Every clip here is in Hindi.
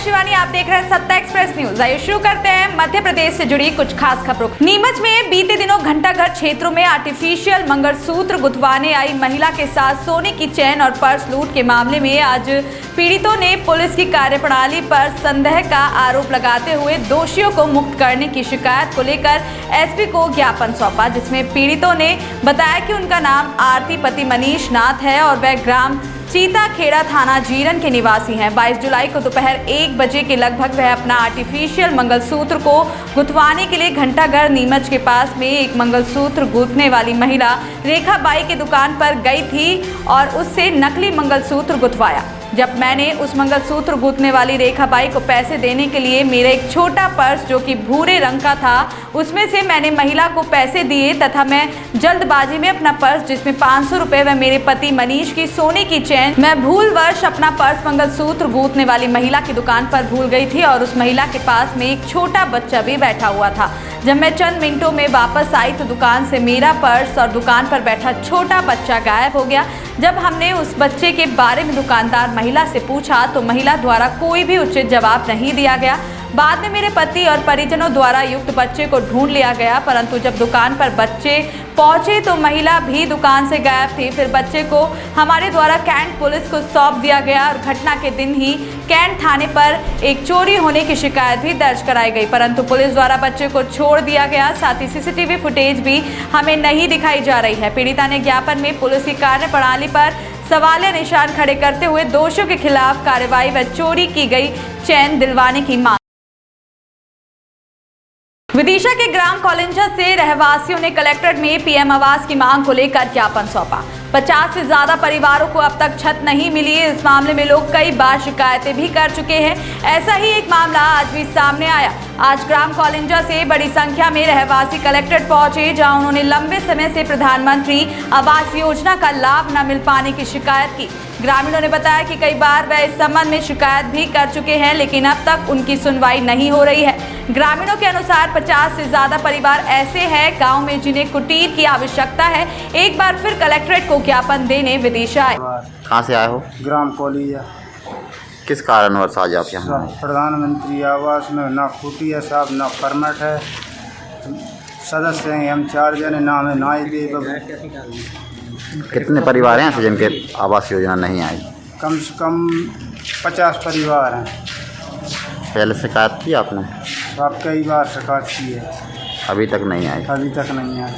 शिवानी, आप देख रहे हैं सत्ता एक्सप्रेस न्यूज। आइए शुरू करते हैं मध्य प्रदेश से जुड़ी कुछ खास खबरों। नीमच में बीते दिनों घंटाघर क्षेत्रों में आर्टिफिशियल मंगलसूत्र गुथवाने आई महिला के साथ सोने की चेन और पर्स लूट के मामले में आज पीड़ितों ने पुलिस की कार्यप्रणाली पर संदेह का आरोप लगाते हुए दोषियों को मुक्त करने की शिकायत को लेकर एसपी को ज्ञापन सौंपा, जिसमें पीड़ितों ने बताया कि उनका नाम आरती पति मनीष नाथ है और वह ग्राम चीता खेड़ा थाना जीरन के निवासी हैं। 22 जुलाई को दोपहर 1 बजे के लगभग वह अपना आर्टिफिशियल मंगलसूत्र को गुथवाने के लिए घंटाघर नीमच के पास में एक मंगलसूत्र गूंथने वाली महिला रेखा बाई की दुकान पर गई थी और उससे नकली मंगलसूत्र गुथवाया। जब मैंने उस मंगलसूत्र गूंथने वाली रेखा बाई को पैसे देने के लिए मेरा एक छोटा पर्स जो कि भूरे रंग का था उसमें से मैंने महिला को पैसे दिए तथा मैं जल्दबाजी में अपना पर्स जिसमें 500 रुपए व मेरे पति मनीष की सोने की चेन, मैं भूलवश अपना पर्स मंगलसूत्र गूंथने वाली महिला की दुकान पर भूल गई थी और उस महिला के पास में एक छोटा बच्चा भी बैठा हुआ था। जब मैं चंद मिनटों में वापस आई तो दुकान से मेरा पर्स और दुकान पर बैठा छोटा बच्चा गायब हो गया। जब हमने उस बच्चे के बारे में दुकानदार महिला से पूछा तो महिला द्वारा कोई भी उचित जवाब नहीं दिया गया। बाद में मेरे पति और परिजनों द्वारा युक्त बच्चे को ढूंढ लिया गया, परंतु जब दुकान पर बच्चे पहुंचे तो महिला भी दुकान से गायब थी। फिर बच्चे को हमारे द्वारा कैंट पुलिस को सौंप दिया गया और घटना के दिन ही कैंट थाने पर एक चोरी होने की शिकायत भी दर्ज कराई गई, परंतु पुलिस द्वारा बच्चे को छोड़ दिया गया। साथ ही सीसीटीवी फुटेज भी हमें नहीं दिखाई जा रही है। पीड़िता ने ज्ञापन में पुलिस की कार्यप्रणाली पर सवालिया निशान खड़े करते हुए दोषियों के खिलाफ कार्रवाई व चोरी की गई चैन दिलवाने की मांग। विदिशा के ग्राम कॉलिंजा से रहवासियों ने कलेक्ट्रेट में पीएम आवास की मांग को लेकर ज्ञापन सौंपा। 50 से ज्यादा परिवारों को अब तक छत नहीं मिली है। इस मामले में लोग कई बार शिकायतें भी कर चुके हैं। ऐसा ही एक मामला आज भी सामने आया। आज ग्राम कॉलिंजा से बड़ी संख्या में रहवासी कलेक्ट्रेट पहुंचे, जहां उन्होंने लंबे समय से प्रधानमंत्री आवास योजना का लाभ न मिल पाने की शिकायत की। ग्रामीणों ने बताया कि कई बार वह इस संबंध में शिकायत भी कर चुके हैं, लेकिन अब तक उनकी सुनवाई नहीं हो रही है। ग्रामीणों के अनुसार 50 से ज्यादा परिवार ऐसे हैं गांव में जिन्हें कुटीर की आवश्यकता है। एक बार फिर कलेक्ट्रेट को ज्ञापन देने विदिशा आए। कहाँ से आए हो? ग्राम कॉलिंजा। किस कारणवश आज आप यहाँ? प्रधानमंत्री आवास में ना खूटी है साहब, ना परमिट है। सदस्य हैं हम 4 जने, नाम है नाई देव। कितने परिवार हैं जिनके आवास योजना नहीं आई? कम से कम 50 परिवार हैं। पहले शिकायत की आपने? आप कई बार शिकायत की है, अभी तक नहीं आई? अभी तक नहीं आई।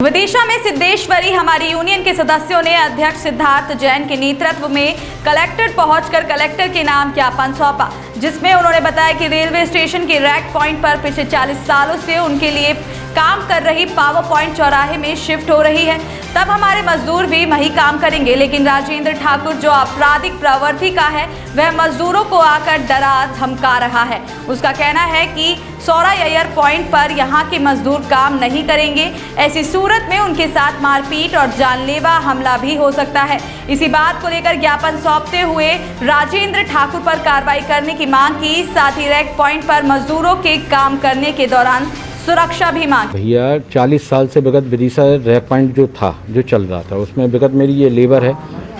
विदिशा में सिद्धेश्वरी हमारी यूनियन के सदस्यों ने अध्यक्ष सिद्धार्थ जैन के नेतृत्व में कलेक्ट्रेट पहुंचकर कलेक्टर के नाम ज्ञापन सौंपा, जिसमें उन्होंने बताया कि रेलवे स्टेशन के रैक पॉइंट पर पिछले 40 सालों से उनके लिए काम कर रही पावर पॉइंट चौराहे में शिफ्ट हो रही है। तब हमारे मजदूर भी वही काम करेंगे, लेकिन राजेंद्र ठाकुर जो आपराधिक प्रवृत्ति का है वह मजदूरों को आकर डरा धमका रहा है। उसका कहना है कि सौराययर पॉइंट पर यहाँ के मजदूर काम नहीं करेंगे। ऐसी सूरत में उनके साथ मारपीट और जानलेवा हमला भी हो सकता है। इसी बात को लेकर ज्ञापन सौंपते हुए राजेंद्र ठाकुर पर कार्रवाई करने की मांग की। साथ ही रैक पॉइंट पर मजदूरों के काम करने के दौरान सुरक्षा भी मांग। भैया 40 साल से विगत विदिशा रैक पॉइंट जो चल रहा था उसमें विगत मेरी ये लेबर है।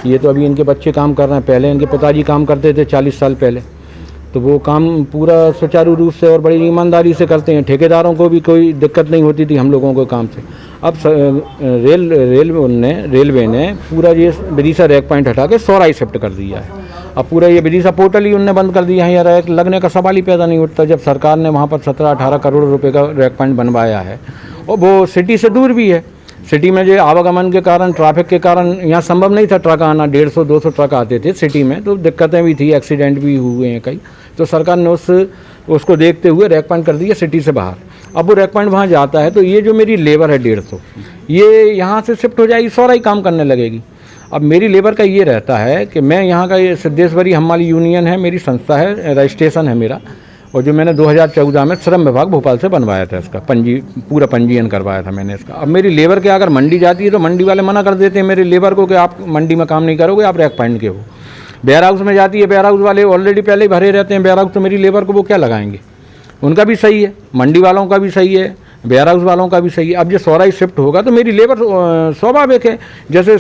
ये तो अभी इनके बच्चे काम कर रहे हैं, पहले इनके पिताजी काम करते थे 40 साल पहले, तो वो काम पूरा सुचारू रूप से और बड़ी ईमानदारी से करते हैं। ठेकेदारों को भी कोई दिक्कत नहीं होती थी हम लोगों को काम से। अब रेलवे ने पूरा ये विदिशा रैक पॉइंट हटा के सौराई शिफ्ट कर दिया है। अब पूरा ये विदिशा पोर्टल ही उनने बंद कर दिया है। यार रैक लगने का सवाल ही पैदा नहीं उठता जब सरकार ने वहाँ पर 17-18 करोड़ रुपए का रैक पॉइंट बनवाया है और वो सिटी से दूर भी है। सिटी में जो आवागमन के कारण, ट्रैफिक के कारण यहाँ संभव नहीं था ट्रक आना। 150-200 ट्रक आते थे सिटी में, तो दिक्कतें भी थी, एक्सीडेंट भी हुए हैं कई। तो सरकार ने उसको देखते हुए रैक पॉइंट कर दिया सिटी से बाहर। अब वो रैक पॉइंट वहाँ जाता है तो ये जो मेरी लेबर है 150, ये यहाँ से शिफ्ट हो जाएगी, सौराई काम करने लगेगी। अब मेरी लेबर का ये रहता है कि मैं यहाँ का, ये सिद्धेश्वरी हमारी यूनियन है, मेरी संस्था है, रजिस्ट्रेशन है मेरा, और जो मैंने 2014 में श्रम विभाग भोपाल से बनवाया था, इसका पूरा पंजीयन करवाया था मैंने इसका। अब मेरी लेबर के अगर मंडी जाती है तो मंडी वाले मना कर देते हैं मेरी लेबर को कि आप मंडी में काम नहीं करोगे, आप रैक पॉइंट के हो। वेयर हाउस में जाती है, वेयर हाउस वाले ऑलरेडी पहले ही भरे रहते हैं वेयर हाउस, तो मेरी लेबर को वो क्या लगाएंगे। उनका भी सही है, मंडी वालों का भी सही है, वेयर हाउस वालों का भी सही है। अब ये सौराई शिफ्ट होगा तो मेरी लेबर स्वाभाविक है, जैसे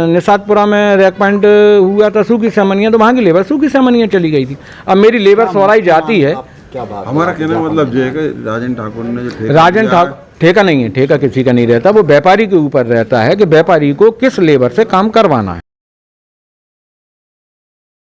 निषादपुरा में रैक पॉइंट हुआ था सूखी सेमनिया, तो वहाँ की लेबर सूखी सेमनिया चली गई थी। अब मेरी लेबर सौराई जाती है। हमारा कहने का मतलब ये है कि राजन ठाकुर ने जो राजन ठाकुर ठेका नहीं है, ठेका किसी का नहीं रहता, वो व्यापारी के ऊपर रहता है कि व्यापारी को किस लेबर से काम करवाना है।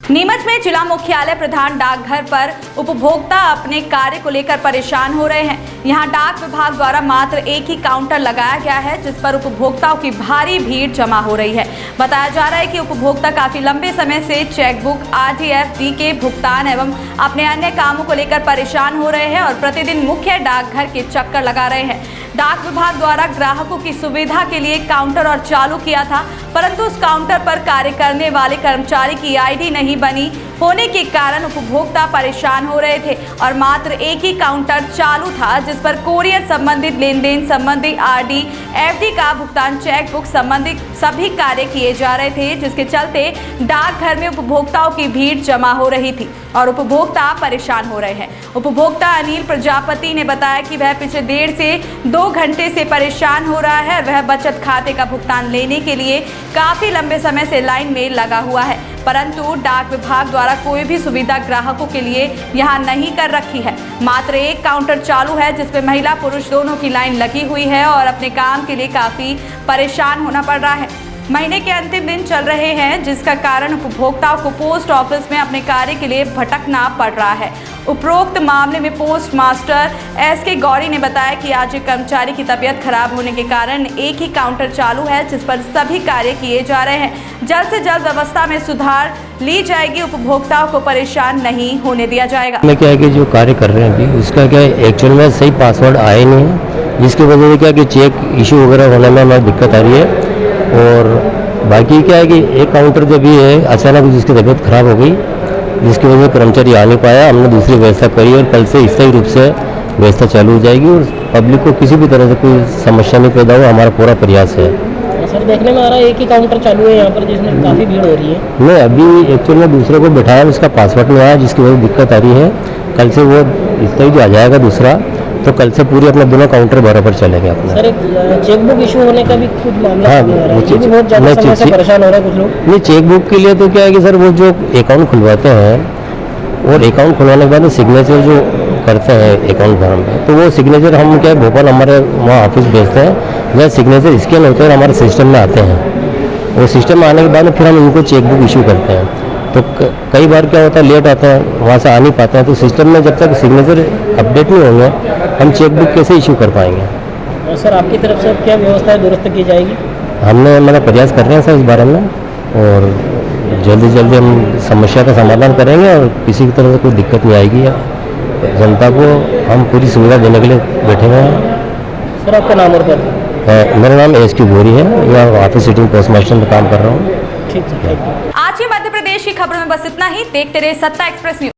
नीमच में जिला मुख्यालय प्रधान डाकघर पर उपभोक्ता अपने कार्य को लेकर परेशान हो रहे हैं। यहां डाक विभाग द्वारा मात्र एक ही काउंटर लगाया गया है, जिस पर उपभोक्ताओं की भारी भीड़ जमा हो रही है। बताया जा रहा है कि उपभोक्ता काफी लंबे समय से चेकबुक, RTFD के भुगतान एवं अपने अन्य कामों को लेकर परेशान हो रहे हैं और प्रतिदिन मुख्य डाकघर के चक्कर लगा रहे हैं। डाक विभाग द्वारा ग्राहकों की सुविधा के लिए काउंटर और चालू किया था, परंतु उस काउंटर पर कार्य करने वाले कर्मचारी की ID नहीं बनी होने के कारण उपभोक्ता परेशान हो रहे थे और मात्र एक ही काउंटर चालू था, जिस पर कोरियर संबंधित लेन देन संबंधी RD, FD का भुगतान, चेकबुक संबंधित सभी कार्य किए जा रहे थे, जिसके चलते डाकघर में उपभोक्ताओं की भीड़ जमा हो रही थी और उपभोक्ता परेशान हो रहे हैं। उपभोक्ता अनिल प्रजापति ने बताया कि वह पिछले 1.5 से 2 घंटे से परेशान हो रहा है। वह बचत खाते का भुगतान लेने के लिए काफी लंबे समय से लाइन में लगा हुआ है, परंतु डाक विभाग द्वारा कोई भी सुविधा ग्राहकों के लिए यहां नहीं कर रखी है। मात्र एक काउंटर चालू है, जिसपे महिला पुरुष दोनों की लाइन लगी हुई है और अपने काम के लिए काफी परेशान होना पड़ रहा है। महीने के अंतिम दिन चल रहे हैं, जिसका कारण उपभोक्ताओं को पोस्ट ऑफिस में अपने कार्य के लिए भटकना पड़ रहा है। उपरोक्त मामले में पोस्ट मास्टर SK गौरी ने बताया कि आज एक कर्मचारी की तबीयत खराब होने के कारण एक ही काउंटर चालू है, जिस पर सभी कार्य किए जा रहे हैं। जल्द से जल्द व्यवस्था में सुधार ली जाएगी, उपभोक्ताओं को परेशान नहीं होने दिया जाएगा। में क्या है कि जो कार्य कर रहे हैं अभी उसका क्या है, एक्चुअल में सही पासवर्ड आए नहीं है, जिसकी वजह से क्या है कि चेक इशू वगैरह होने में हमें दिक्कत आ रही है। और बाकी क्या है कि एक काउंटर जो भी है अचानक जिसकी तबीयत खराब हो गई, जिसकी वजह से कर्मचारी आ नहीं पाया, हमने दूसरी व्यवस्था करी और कल से स्थायी रूप से व्यवस्था चालू हो जाएगी और पब्लिक को किसी भी तरह से कोई समस्या नहीं पैदा हो, हमारा पूरा प्रयास है। सर देखने में आ रहा है एक ही काउंटर चालू है यहाँ पर, जिसमें काफ़ी भीड़ हो रही है। नहीं, अभी एक्चुअल में दूसरे को बैठाया, उसका पासवर्ड नहीं आया, जिसकी वजह से दिक्कत आ रही है। कल से वो स्थायी जो आ जाएगा दूसरा, तो कल से पूरे अपने दोनों काउंटर बराबर चलेंगे अपने। सर एक चेकबुक इशू होने का भी कुछ मामला हाँ, सामने आ रहा है, ये भी बहुत ज़्यादा समय से परेशान हो रहे हैं कुछ लोग। नहीं, चेकबुक के लिए तो क्या है कि सर वो जो अकाउंट खुलवाते हैं और अकाउंट खुलवाने के बाद सिग्नेचर जो करते हैं अकाउंट फॉर्म में, तो वो सिग्नेचर हम क्या है भोपाल हमारे वहाँ ऑफिस भेजते हैं, जहाँ सिग्नेचर स्कैन होते हैं और हमारे सिस्टम में आते हैं। और सिस्टम में आने के बाद फिर हम इनको चेकबुक इशू करते हैं। तो कई बार क्या होता है लेट आते हैं, वहाँ से आ नहीं पाते हैं, तो सिस्टम में जब तक सिग्नेचर अपडेट नहीं होंगे हम चेकबुक कैसे इशू कर पाएंगे। और सर आपकी तरफ से क्या व्यवस्था दुरुस्त की जाएगी? हमने मतलब प्रयास कर रहे हैं सर इस बारे में और जल्दी जल्दी हम समस्या का समाधान करेंगे और किसी की तरफ से कोई दिक्कत नहीं आएगी। जनता को हम पूरी सुविधा देने के लिए बैठे हुए हैं। सर आपका नाम और पद? मेरा नाम SK गौरी है, मैं ऑफिस सिटिंग पोस्ट मास्टर में काम कर रहा हूँ। ठीक है। आज ही मध्य प्रदेश की खबरों में बस इतना ही। देखते रहे सत्ता एक्सप्रेस न्यूज।